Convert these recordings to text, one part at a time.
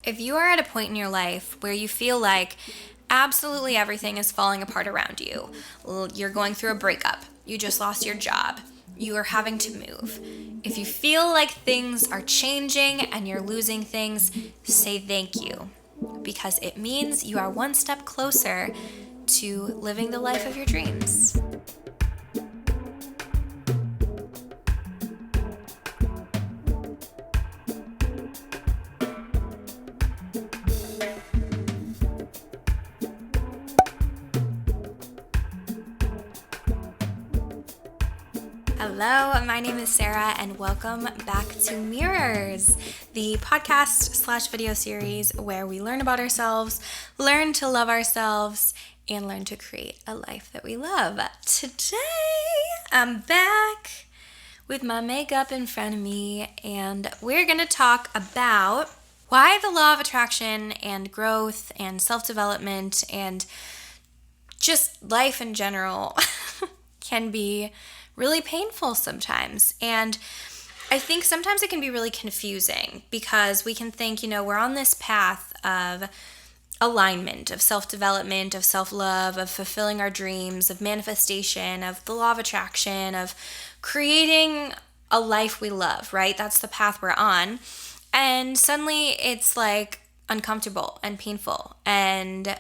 If you are at a point in your life where you feel like absolutely everything is falling apart around you, you're going through a breakup, you just lost your job, you are having to move. If you feel like things are changing and you're losing things, say thank you, because it means you are one step closer to living the life of your dreams. Hello, my name is Sarah, and welcome back to Mirrors, the podcast / video series where we learn about ourselves, learn to love ourselves, and learn to create a life that we love. Today, I'm back with my makeup in front of me, and we're going to talk about why the law of attraction and growth and self-development and just life in general can be really painful sometimes. And I think sometimes it can be really confusing because we can think, we're on this path of alignment, of self-development, of self-love, of fulfilling our dreams, of manifestation, of the law of attraction, of creating a life we love, right? That's the path we're on. And suddenly it's like uncomfortable and painful. And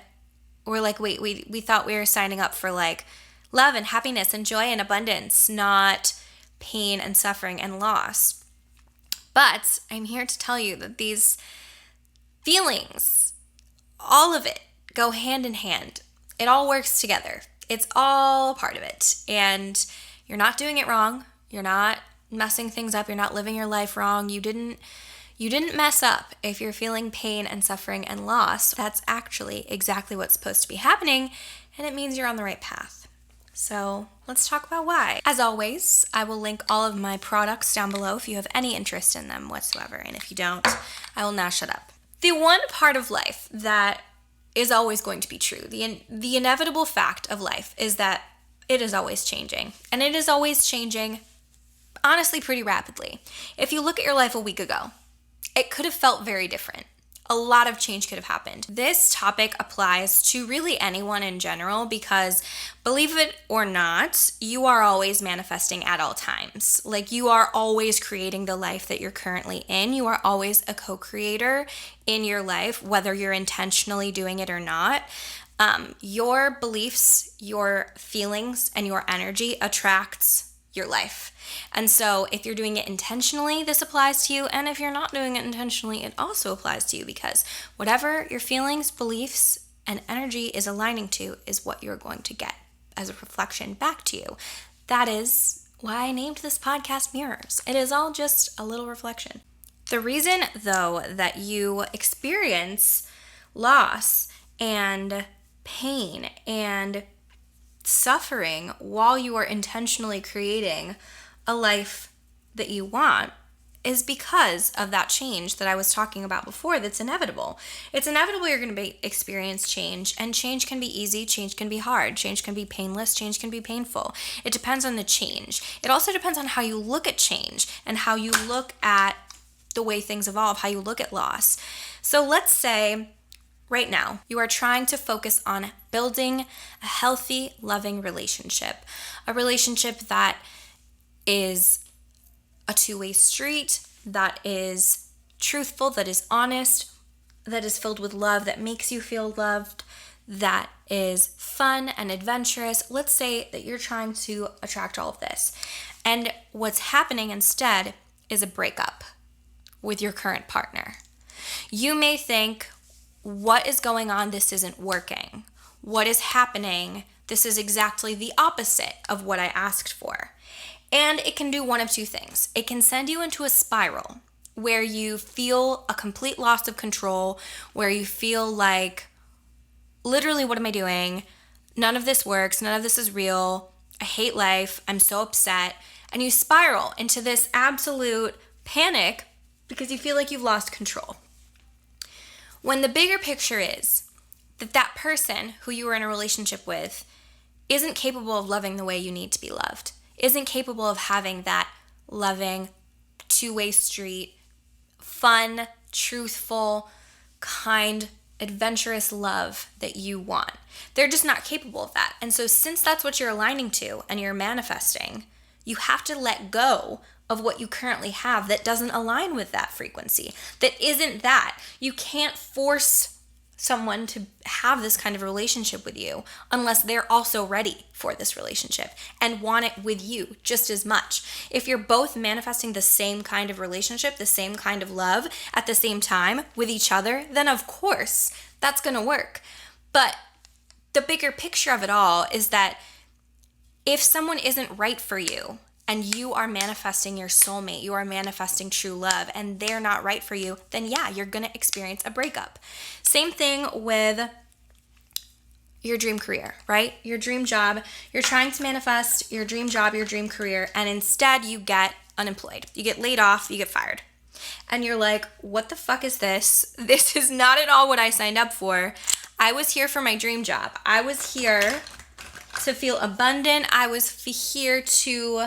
we're like, wait, we thought we were signing up for like love and happiness and joy and abundance, not pain and suffering and loss. But I'm here to tell you that these feelings, all of it, go hand in hand. It all works together. It's all part of it. And you're not doing it wrong. You're not messing things up. You're not living your life wrong. You didn't mess up if you're feeling pain and suffering and loss. That's actually exactly what's supposed to be happening, and it means you're on the right path. So let's talk about why. As always, I will link all of my products down below if you have any interest in them whatsoever. And if you don't, I will now shut up. The one part of life that is always going to be true, the inevitable fact of life, is that it is always changing. And it is always changing, honestly, pretty rapidly. If you look at your life a week ago, it could have felt very different. A lot of change could have happened. This topic applies to really anyone in general because, believe it or not, you are always manifesting at all times. Like, you are always creating the life that you're currently in. You are always a co-creator in your life, whether you're intentionally doing it or not. Your beliefs, your feelings, and your energy attracts your life. And so if you're doing it intentionally, this applies to you. And if you're not doing it intentionally, it also applies to you, because whatever your feelings, beliefs, and energy is aligning to is what you're going to get as a reflection back to you. That is why I named this podcast Mirrors. It is all just a little reflection. The reason, though, that you experience loss and pain and suffering while you are intentionally creating a life that you want is because of that change that I was talking about before that's inevitable. It's inevitable you're going to experience change, and change can be easy, change can be hard, change can be painless, change can be painful. It depends on the change. It also depends on how you look at change and how you look at the way things evolve, how you look at loss. So let's say right now, you are trying to focus on building a healthy, loving relationship. A relationship that is a two-way street, that is truthful, that is honest, that is filled with love, that makes you feel loved, that is fun and adventurous. Let's say that you're trying to attract all of this. And what's happening instead is a breakup with your current partner. You may think, what is going on? This isn't working. What is happening? This is exactly the opposite of what I asked for. And it can do one of two things. It can send you into a spiral where you feel a complete loss of control, where you feel like, literally, what am I doing? None of this works. None of this is real. I hate life. I'm so upset. And you spiral into this absolute panic because you feel like you've lost control. When the bigger picture is that person who you were in a relationship with isn't capable of loving the way you need to be loved, isn't capable of having that loving, two-way street, fun, truthful, kind, adventurous love that you want. They're just not capable of that. And so since that's what you're aligning to and you're manifesting, you have to let go of what you currently have that doesn't align with that frequency, that isn't that. You can't force someone to have this kind of relationship with you unless they're also ready for this relationship and want it with you just as much. If you're both manifesting the same kind of relationship, the same kind of love at the same time with each other, then of course that's going to work. But the bigger picture of it all is that if someone isn't right for you, and you are manifesting your soulmate, you are manifesting true love, and they're not right for you, then yeah, you're gonna experience a breakup. Same thing with your dream career, right? Your dream job. You're trying to manifest your dream job, your dream career, and instead you get unemployed. You get laid off, you get fired. And you're like, what the fuck is this? This is not at all what I signed up for. I was here for my dream job. I was here to feel abundant. I was here to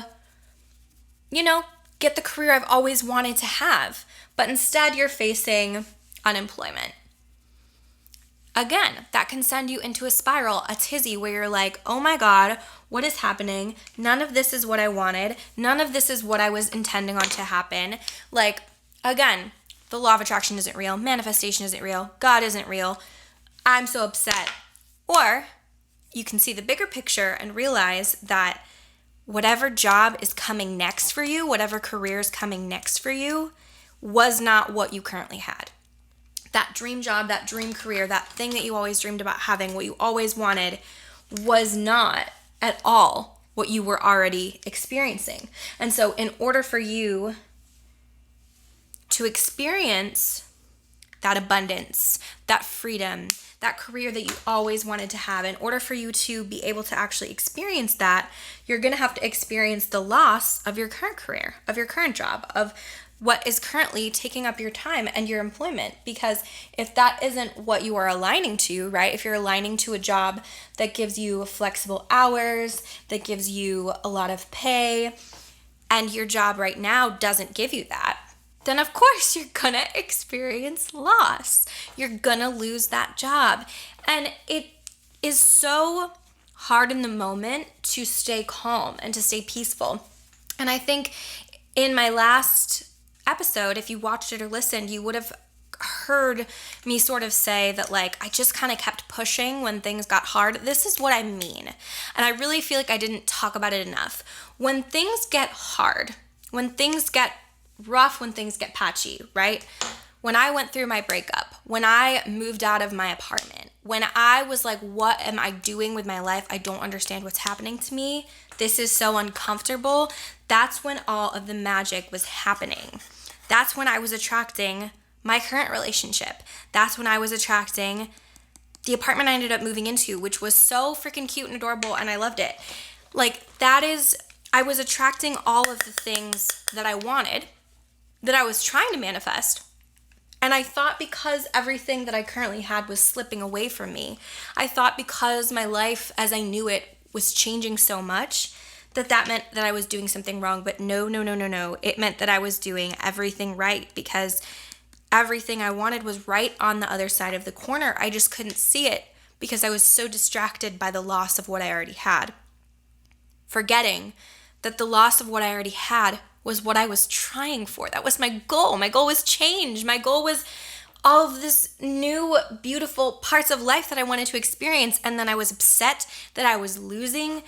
get the career I've always wanted to have. But instead, you're facing unemployment. Again, that can send you into a spiral, a tizzy, where you're like, oh my God, what is happening? None of this is what I wanted. None of this is what I was intending on to happen. Like, again, the law of attraction isn't real. Manifestation isn't real. God isn't real. I'm so upset. Or you can see the bigger picture and realize that whatever job is coming next for you, whatever career is coming next for you, was not what you currently had. That dream job, that dream career, that thing that you always dreamed about having, what you always wanted, was not at all what you were already experiencing. And so in order for you to experience that abundance, that freedom, that career that you always wanted to have, in order for you to be able to actually experience that, you're going to have to experience the loss of your current career, of your current job, of what is currently taking up your time and your employment. Because if that isn't what you are aligning to, right? If you're aligning to a job that gives you flexible hours, that gives you a lot of pay, and your job right now doesn't give you that, then of course you're gonna experience loss. You're gonna lose that job. And it is so hard in the moment to stay calm and to stay peaceful. And I think in my last episode, if you watched it or listened, you would have heard me sort of say that, like, I just kind of kept pushing when things got hard. This is what I mean. And I really feel like I didn't talk about it enough. When things get hard, when things get rough, when things get patchy, right? When I went through my breakup, when I moved out of my apartment, when I was like, what am I doing with my life? I don't understand what's happening to me. This is so uncomfortable. That's when all of the magic was happening. That's when I was attracting my current relationship. That's when I was attracting the apartment I ended up moving into, which was so freaking cute and adorable, and I loved it. Like, I was attracting all of the things that I wanted, that I was trying to manifest. And I thought because everything that I currently had was slipping away from me, I thought because my life as I knew it was changing so much, that meant that I was doing something wrong. But no. It meant that I was doing everything right, because everything I wanted was right on the other side of the corner. I just couldn't see it because I was so distracted by the loss of what I already had, forgetting that the loss of what I already had was what I was trying for. That was my goal. My goal was change. My goal was all of this new, beautiful parts of life that I wanted to experience. And then I was upset that I was losing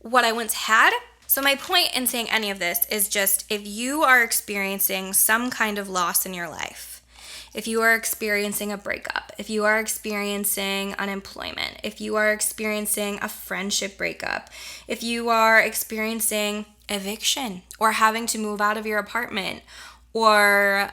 what I once had. So my point in saying any of this is just, if you are experiencing some kind of loss in your life, if you are experiencing a breakup, if you are experiencing unemployment, if you are experiencing a friendship breakup, if you are experiencing eviction or having to move out of your apartment, or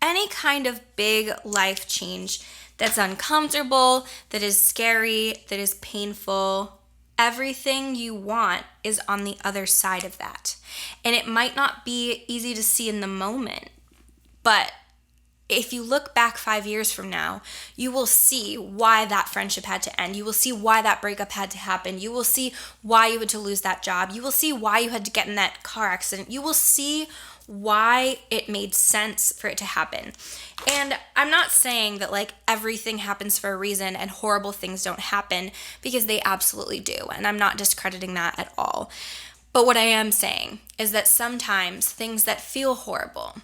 any kind of big life change that's uncomfortable, that is scary, that is painful, everything you want is on the other side of that. And it might not be easy to see in the moment, but if you look back 5 years from now, you will see why that friendship had to end. You will see why that breakup had to happen. You will see why you had to lose that job. You will see why you had to get in that car accident. You will see why it made sense for it to happen. And I'm not saying that like everything happens for a reason and horrible things don't happen, because they absolutely do. And I'm not discrediting that at all. But what I am saying is that sometimes things that feel horrible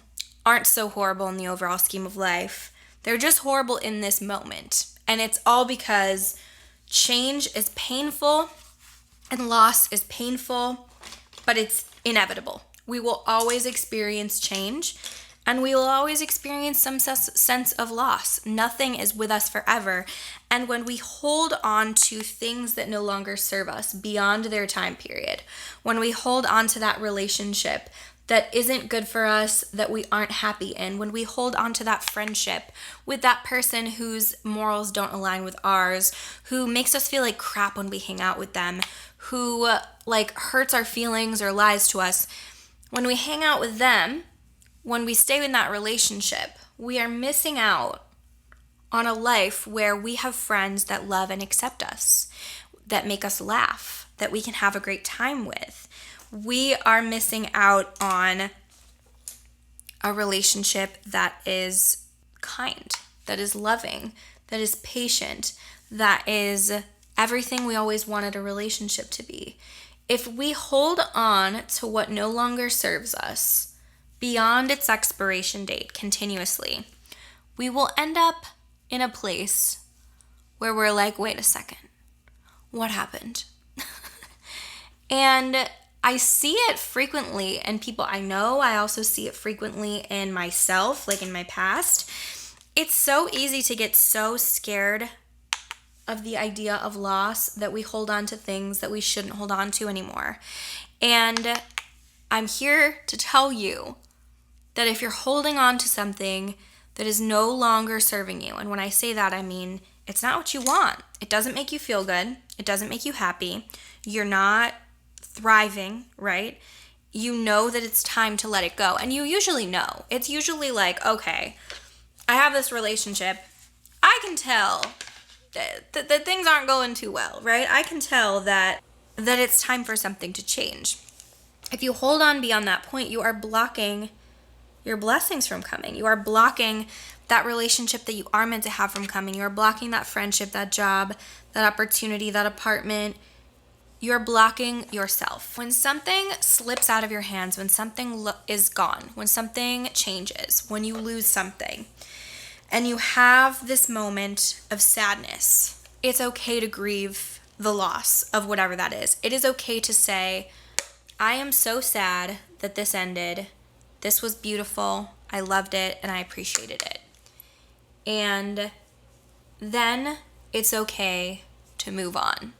aren't so horrible in the overall scheme of life. They're just horrible in this moment. And it's all because change is painful and loss is painful, but it's inevitable. We will always experience change, and we will always experience some sense of loss. Nothing is with us forever. And when we hold on to things that no longer serve us beyond their time period, when we hold on to that relationship that isn't good for us, that we aren't happy in, when we hold on to that friendship with that person whose morals don't align with ours, who makes us feel like crap when we hang out with them, who like hurts our feelings or lies to us, when we hang out with them, when we stay in that relationship, we are missing out on a life where we have friends that love and accept us, that make us laugh, that we can have a great time with. We are missing out on a relationship that is kind, that is loving, that is patient, that is everything we always wanted a relationship to be. If we hold on to what no longer serves us beyond its expiration date continuously, we will end up in a place where we're like, wait a second, what happened? And I see it frequently in people I know. I also see it frequently in myself, like in my past. It's so easy to get so scared of the idea of loss that we hold on to things that we shouldn't hold on to anymore. And I'm here to tell you that if you're holding on to something that is no longer serving you, and when I say that, I mean it's not what you want. It doesn't make you feel good. It doesn't make you happy. You're not thriving, right? You know that it's time to let it go. And you usually know. It's usually like, okay, I have this relationship. I can tell that things aren't going too well, right? I can tell that it's time for something to change. If you hold on beyond that point, you are blocking your blessings from coming. You are blocking that relationship that you are meant to have from coming. You are blocking that friendship, that job, that opportunity, that apartment. You're blocking yourself. When something slips out of your hands, when something is gone, when something changes, when you lose something, and you have this moment of sadness, it's okay to grieve the loss of whatever that is. It is okay to say, I am so sad that this ended. This was beautiful. I loved it and I appreciated it. And then it's okay to move on.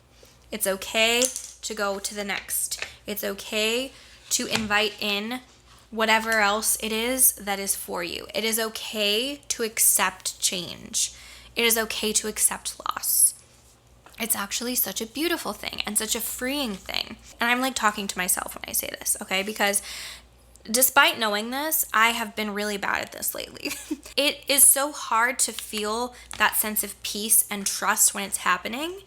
It's okay to go to the next. It's okay to invite in whatever else it is that is for you. It is okay to accept change. It is okay to accept loss. It's actually such a beautiful thing and such a freeing thing. And I'm like talking to myself when I say this, okay? Because despite knowing this, I have been really bad at this lately. It is so hard to feel that sense of peace and trust when it's happening.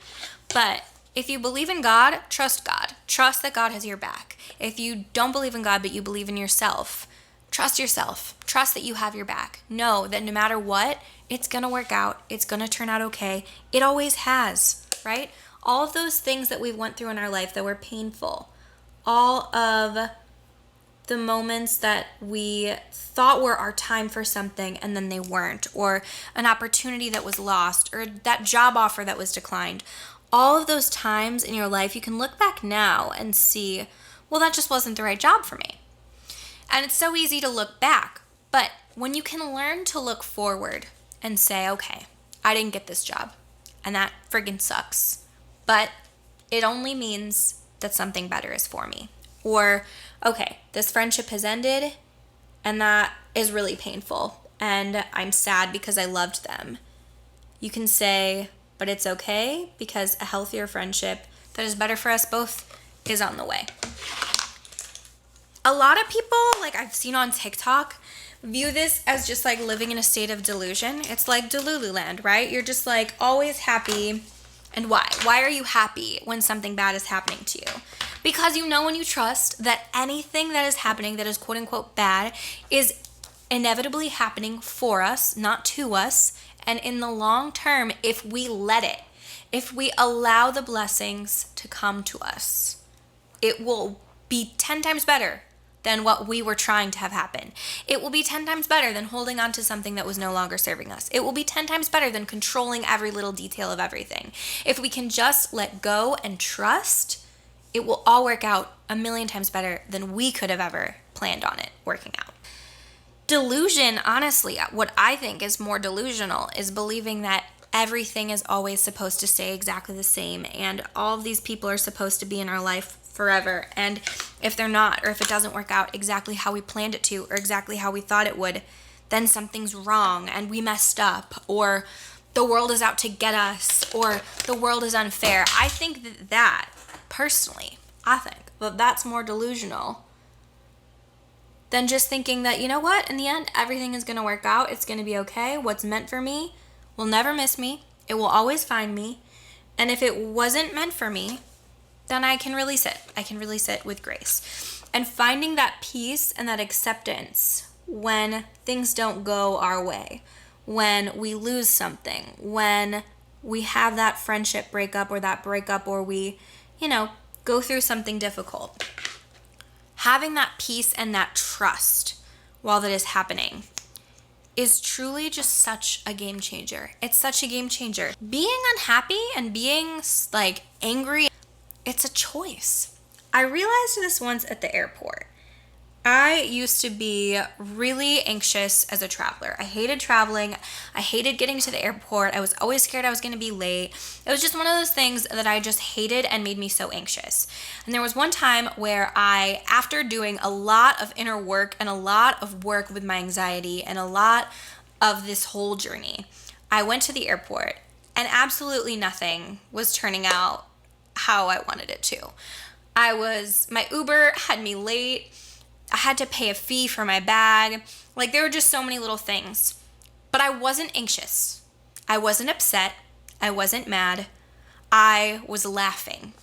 But if you believe in God, trust God. Trust that God has your back. If you don't believe in God, but you believe in yourself, trust yourself. Trust that you have your back. Know that no matter what, it's going to work out. It's going to turn out okay. It always has, right? All of those things that we went through in our life that were painful, all of the moments that we thought were our time for something and then they weren't, or an opportunity that was lost, or that job offer that was declined. All of those times in your life, you can look back now and see, well, that just wasn't the right job for me. And it's so easy to look back. But when you can learn to look forward and say, okay, I didn't get this job, and that friggin' sucks, but it only means that something better is for me. Or, okay, this friendship has ended, and that is really painful, and I'm sad because I loved them. You can say, but it's okay because a healthier friendship that is better for us both is on the way. A lot of people, like I've seen on TikTok, view this as just like living in a state of delusion. It's like Delululand, right? You're just like always happy. And why? Why are you happy when something bad is happening to you? Because you know and you trust that anything that is happening that is quote unquote bad is inevitably happening for us, not to us. And in the long term, if we let it, if we allow the blessings to come to us, it will be 10 times better than what we were trying to have happen. It will be 10 times better than holding on to something that was no longer serving us. It will be 10 times better than controlling every little detail of everything. If we can just let go and trust, it will all work out a million times better than we could have ever planned on it working out. Delusion, honestly, what I think is more delusional is believing that everything is always supposed to stay exactly the same and all of these people are supposed to be in our life forever. And if they're not, or if it doesn't work out exactly how we planned it to, or exactly how we thought it would, then something's wrong and we messed up, or the world is out to get us, or the world is unfair. I think that personally, that's more delusional than just thinking that, you know what, in the end, everything is going to work out. It's going to be okay. What's meant for me will never miss me. It will always find me. And if it wasn't meant for me, then I can release it. I can release it with grace. And finding that peace and that acceptance when things don't go our way, when we lose something, when we have that friendship breakup or we, go through something difficult. Having that peace and that trust while that is happening is truly just such a game changer. It's such a game changer. Being unhappy and being angry, it's a choice. I realized this once at the airport. I used to be really anxious as a traveler. I hated traveling. I hated getting to the airport. I was always scared I was going to be late. It was just one of those things that I just hated and made me so anxious. And there was one time where after doing a lot of inner work and a lot of work with my anxiety and a lot of this whole journey, I went to the airport and absolutely nothing was turning out how I wanted it to. My Uber had me late. I had to pay a fee for my bag. There were just so many little things. But I wasn't anxious. I wasn't upset. I wasn't mad. I was laughing.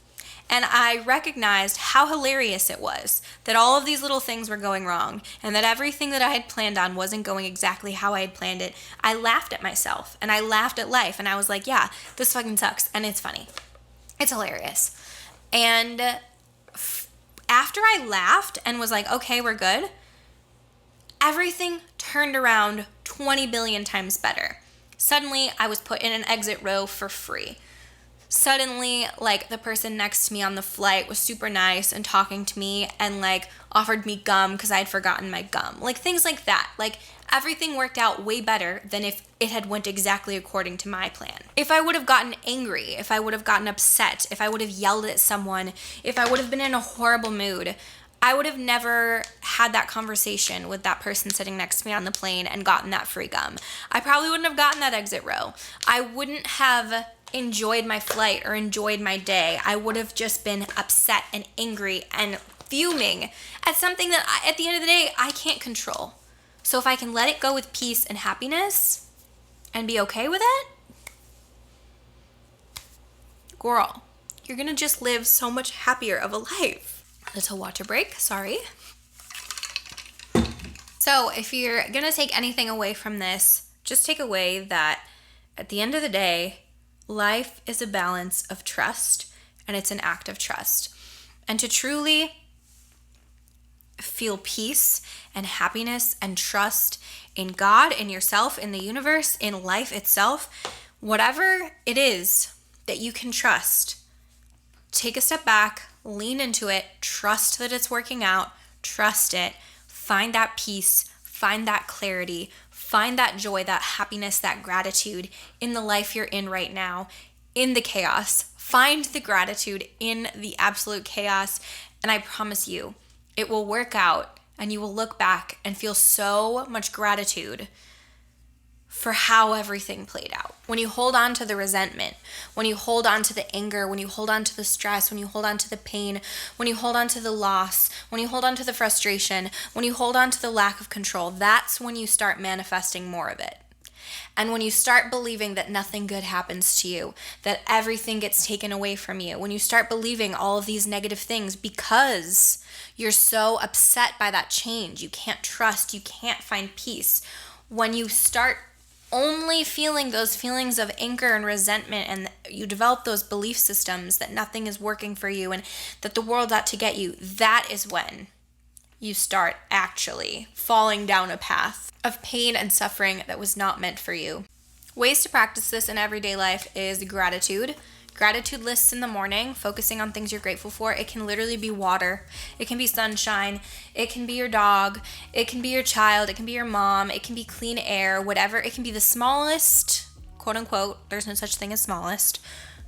And I recognized how hilarious it was that all of these little things were going wrong and that everything that I had planned on wasn't going exactly how I had planned it. I laughed at myself and I laughed at life and I was like, yeah, this fucking sucks and it's funny. It's hilarious. And after I laughed and was like, okay, we're good, everything turned around 20 billion times better. Suddenly, I was put in an exit row for free. Suddenly, the person next to me on the flight was super nice and talking to me and offered me gum because I had forgotten my gum. Things like that. Everything worked out way better than if it had went exactly according to my plan. If I would have gotten angry, if I would have gotten upset, if I would have yelled at someone, if I would have been in a horrible mood, I would have never had that conversation with that person sitting next to me on the plane and gotten that free gum. I probably wouldn't have gotten that exit row. I wouldn't have enjoyed my flight or enjoyed my day. I would have just been upset and angry and fuming at something that at the end of the day, I can't control. So if I can let it go with peace and happiness and be okay with it, girl, you're gonna just live so much happier of a life. Little water break, sorry. So if you're gonna take anything away from this, just take away that at the end of the day, life is a balance of trust and it's an act of trust. And to truly feel peace and happiness and trust in God, in yourself, in the universe, in life itself, whatever it is that you can trust, take a step back, lean into it, trust that it's working out, trust it, find that peace, find that clarity, find that joy, that happiness, that gratitude in the life you're in right now, in the chaos. Find the gratitude in the absolute chaos, and I promise you, it will work out and you will look back and feel so much gratitude for how everything played out. When you hold on to the resentment, when you hold on to the anger, when you hold on to the stress, when you hold on to the pain, when you hold on to the loss, when you hold on to the frustration, when you hold on to the lack of control, that's when you start manifesting more of it. And when you start believing that nothing good happens to you, that everything gets taken away from you, when you start believing all of these negative things because you're so upset by that change, you can't trust, you can't find peace, when you start only feeling those feelings of anger and resentment, and you develop those belief systems that nothing is working for you and that the world's out to get you, that is when you start actually falling down a path of pain and suffering that was not meant for you. Ways to practice this in everyday life is gratitude. Gratitude lists in the morning, focusing on things you're grateful for. It can literally be water. It can be sunshine. It can be your dog. It can be your child. It can be your mom. It can be clean air, whatever. It can be the smallest, quote unquote, there's no such thing as smallest,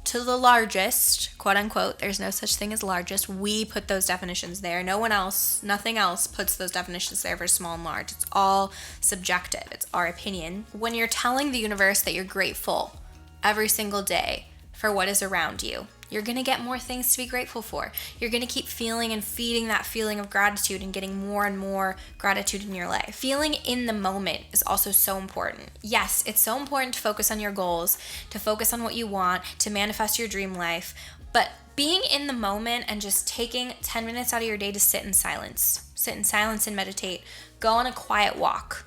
to the largest, quote unquote, there's no such thing as largest. We put those definitions there. No one else, nothing else puts those definitions there for small and large. It's all subjective. It's our opinion. When you're telling the universe that you're grateful every single day for what is around you, you're going to get more things to be grateful for. You're going to keep feeling and feeding that feeling of gratitude and getting more and more gratitude in your life. Feeling in the moment is also so important. Yes, it's so important to focus on your goals, to focus on what you want, to manifest your dream life. But being in the moment and just taking 10 minutes out of your day to sit in silence and meditate, go on a quiet walk,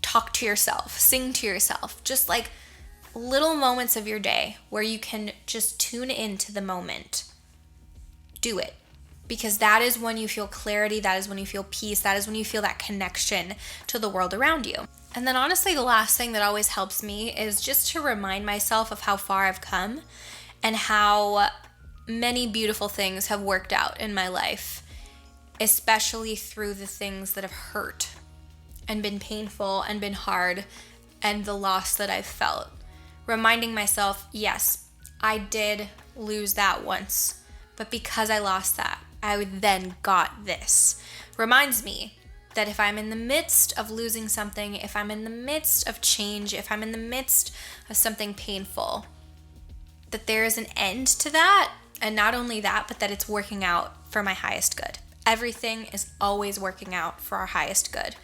talk to yourself, sing to yourself, just like little moments of your day where you can just tune into the moment. Do it, because that is when you feel clarity, that is when you feel peace, that is when you feel that connection to the world around you. And then honestly, the last thing that always helps me is just to remind myself of how far I've come and how many beautiful things have worked out in my life, especially through the things that have hurt and been painful and been hard and the loss that I've felt. Reminding myself, yes, I did lose that once, but because I lost that, I then got this. Reminds me that if I'm in the midst of losing something, if I'm in the midst of change, if I'm in the midst of something painful, that there is an end to that. And not only that, but that it's working out for my highest good. Everything is always working out for our highest good.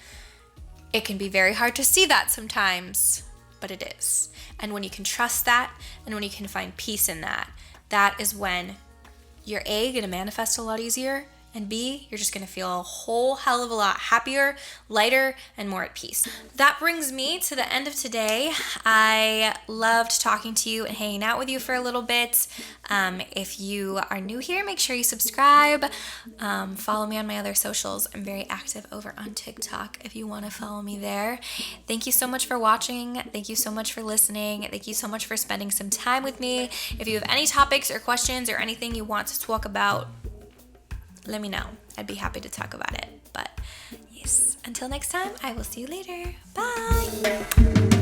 It can be very hard to see that sometimes, but it is. And when you can trust that, and when you can find peace in that, that is when you're A, going to manifest a lot easier, and B, you're just going to feel a whole hell of a lot happier, lighter, and more at peace. That brings me to the end of today. I loved talking to you and hanging out with you for a little bit. If you are new here, make sure you subscribe. Follow me on my other socials. I'm very active over on TikTok if you want to follow me there. Thank you so much for watching. Thank you so much for listening. Thank you so much for spending some time with me. If you have any topics or questions or anything you want to talk about, let me know. I'd be happy to talk about it. But yes, until next time, I will see you later. Bye.